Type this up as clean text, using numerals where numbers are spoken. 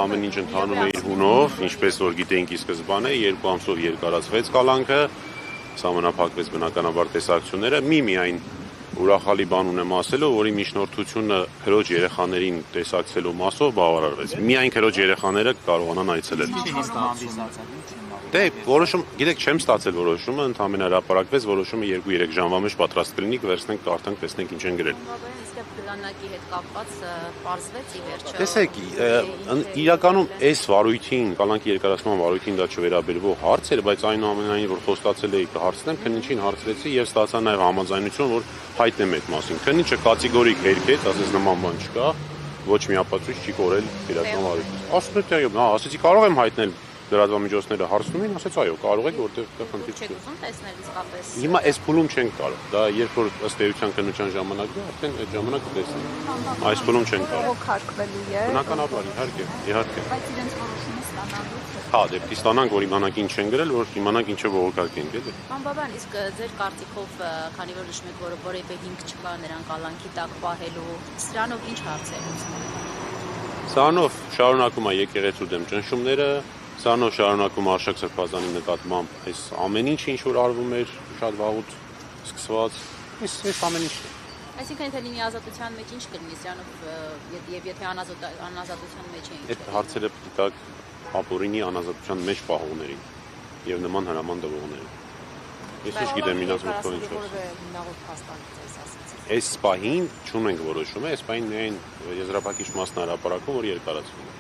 ամեն ինչ ընթանում է իր հունով, ինչպես որ գիտեինք ի սկզբանե, 2 ամսով երկարացվեց կալանքը, սահմանափակվեց բնականաբար տեսակցությունները, միայն ուրախալի բան ունեմ ասելու, որի միջնորդությունը քրոջ երեխաներին տեսակցելու մասով բավարարվեց։ Միայն քրոջ երեխաները կարողանան այցելել։ Դե որոշում, գիտեք, չեմ ստացել որոշումը, ընդհանրապես հրապարակվեց որոշումը 2-3 ժամվա մեջ պատրաստ կլինի, կվերցնենք, կարդանք, տեսնենք ինչ են գրել։ Իսկ պլանակի հետ կապված պարզվեց ի վերջո։ Տեսեք, իրականում այս վարույթին, կալանքի երկարացման վարույթին դա չվերաբերվող հարց էր, բայց այնուամենայնիվ որ խոստացել էի կհարցնեմ, քննիչին հարցրեցի եւ ստացա նաեւ համաձայնություն, որ հայտնեմ այդ մասին։ Քննիչը կատեգորիկ հերքեց, ասես նման բան չկա, ոչ մի ապացույց չի կորել իրական վարույթից։ Ասում եմ, ասեցի կարող եմ հայտնել լրատվամիջոցները հարցնում են, ասեց այո, կարող եք, որտեղ կա խնդիր չեք ուզում տեսնել իսկապես։ Հիմա այս փուլում չենք կարող։ Դա երբ որ ըստ էության քննության ժամանակն է, արդեն այդ ժամանակը տեսնենք։ Այս փուլում չենք կարող։ Բողոքարկվելու է։ Բնականաբար, իհարկե։ Բայց իրենց որոշումը ստանալու։ Հա, դեպքի ստանանք, որ իմանանք ինչ են գրել, որ իմանանք ինչը բողոքարկենք, էլի։ Բաբան, իսկ ձեր կարծիքով, քանի որ նշում եք, որ որևէ հիմք չկա նրան կալանքի տակ պահելու, սրանով ինչ հարցեր լուծվում։ Սրանով շարունակում է եկեղեցու դեմ ճնշումները, սրանով շարունակում է Արշակ Սրբազանի նկատմամբ այս ամեն ինչ ինչ որ արվում էր շատ վաղուց սկսված, այս ամեն ինչն է։ Այսինքն եթե լինի ազատության մեջ ինչ կլինի սրանով եւ եթե անազատության մեջ է ինչ։ Այդ հարցերը պիտակ ապօրինի անազատության մեջ պահողներին եւ նման հրաման տվողներին։ Ես ինչ գիտեմ իրաց մտքով ինչ է։ Այս պահին չունենք որոշում, այս պահին միայն եզրափակիչ մասն հրապարակում, որ երկարացվում է։